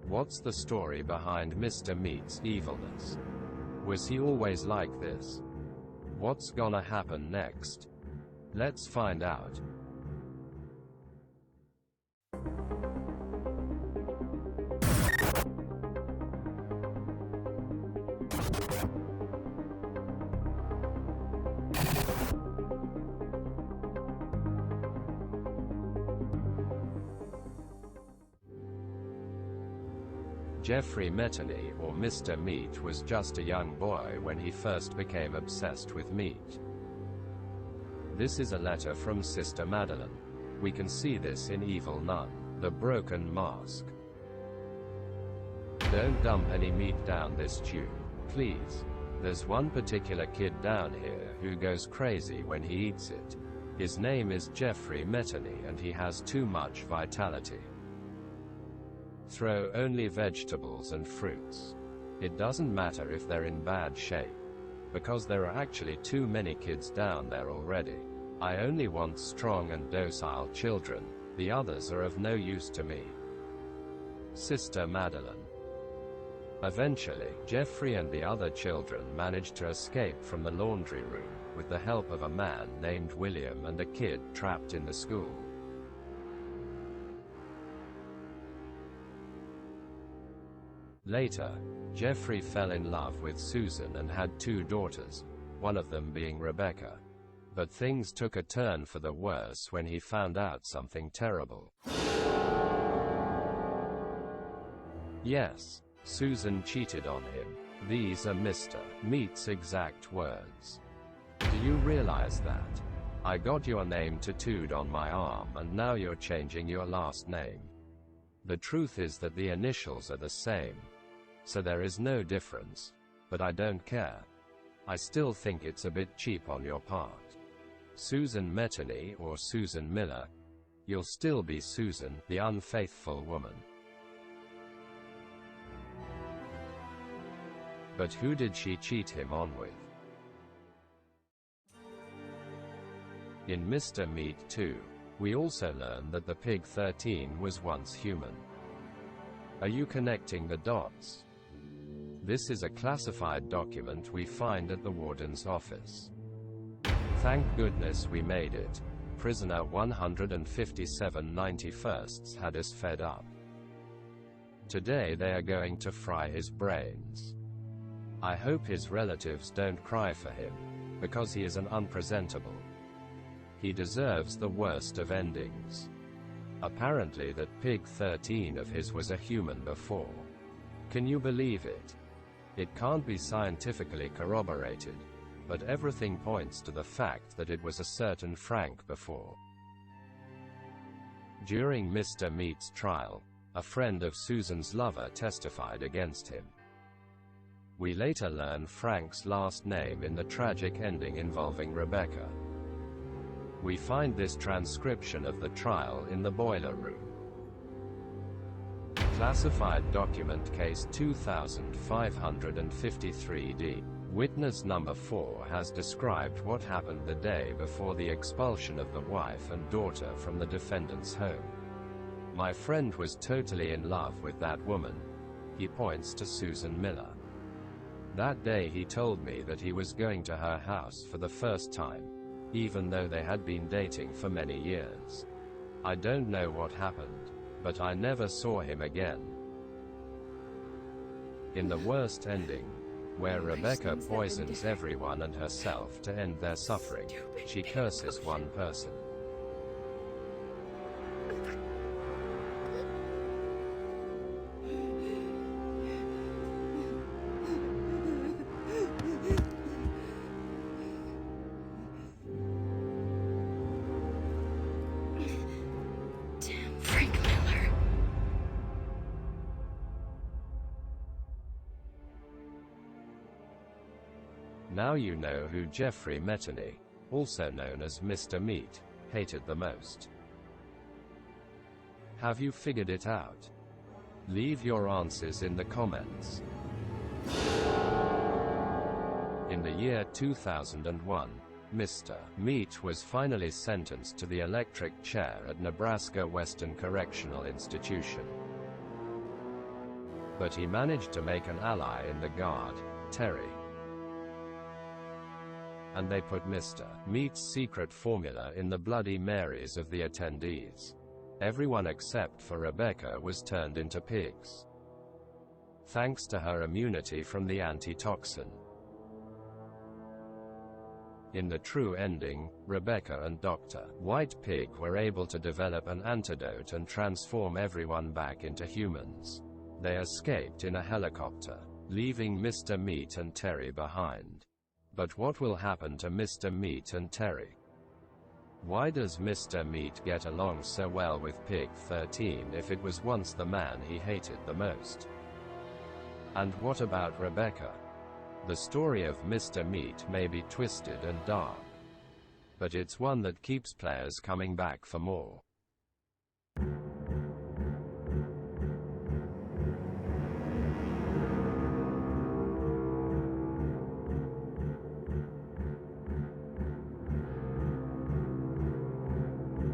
What's the story behind Mr. Meat's evilness? Was he always like this? What's gonna happen next? Let's find out. Jeffrey Metany, or Mr. Meat, was just a young boy when he first became obsessed with meat. This is a letter from Sister Madeline. We can see this in Evil Nun, the broken mask. Don't dump any meat down this tube, please. There's one particular kid down here who goes crazy when he eats it. His name is Jeffrey Metany and he has too much vitality. Throw only vegetables and fruits. It doesn't matter if they're in bad shape, because there are actually too many kids down there already. I only want strong and docile children, the others are of no use to me. Sister Madeline. Eventually, Jeffrey and the other children managed to escape from the laundry room, with the help of a man named William and a kid trapped in the school. Later, Jeffrey fell in love with Susan and had 2 daughters, one of them being Rebecca. But things took a turn for the worse when he found out something terrible. Yes, Susan cheated on him. These are Mr. Meat's exact words. Do you realize that? I got your name tattooed on my arm and now you're changing your last name. The truth is that the initials are the same. So there is no difference. But I don't care. I still think it's a bit cheap on your part. Susan Metany or Susan Miller. You'll still be Susan, the unfaithful woman. But who did she cheat him on with? In Mr. Meat 2, we also learn that the Pig 13 was once human. Are you connecting the dots? This is a classified document we find at the warden's office. Thank goodness we made it. Prisoner 15791st had us fed up. Today they are going to fry his brains. I hope his relatives don't cry for him, because he is an unpresentable. He deserves the worst of endings. Apparently that Pig 13 of his was a human before. Can you believe it? It can't be scientifically corroborated, but everything points to the fact that it was a certain Frank before. During Mr. Meat's trial, a friend of Susan's lover testified against him. We later learn Frank's last name in the tragic ending involving Rebecca. We find this transcription of the trial in the boiler room. Classified document case 2553D. Witness number 4 has described what happened the day before the expulsion of the wife and daughter from the defendant's home. My friend was totally in love with that woman. He points to Susan Miller. That day he told me that he was going to her house for the first time, even though they had been dating for many years. I don't know what happened, but I never saw him again. In the worst ending, where Rebecca poisons everyone and herself to end their suffering, she curses one person. Now you know who Jeffrey Metany, also known as Mr. Meat, hated the most. Have you figured it out? Leave your answers in the comments. In the year 2001, Mr. Meat was finally sentenced to the electric chair at Nebraska Western Correctional Institution. But he managed to make an ally in the guard, Terry. And they put Mr. Meat's secret formula in the Bloody Marys of the attendees. Everyone except for Rebecca was turned into pigs, thanks to her immunity from the antitoxin. In the true ending, Rebecca and Dr. White Pig were able to develop an antidote and transform everyone back into humans. They escaped in a helicopter, leaving Mr. Meat and Terry behind. But what will happen to Mr. Meat and Terry? Why does Mr. Meat get along so well with Pig 13 if it was once the man he hated the most? And what about Rebecca? The story of Mr. Meat may be twisted and dark, but it's one that keeps players coming back for more.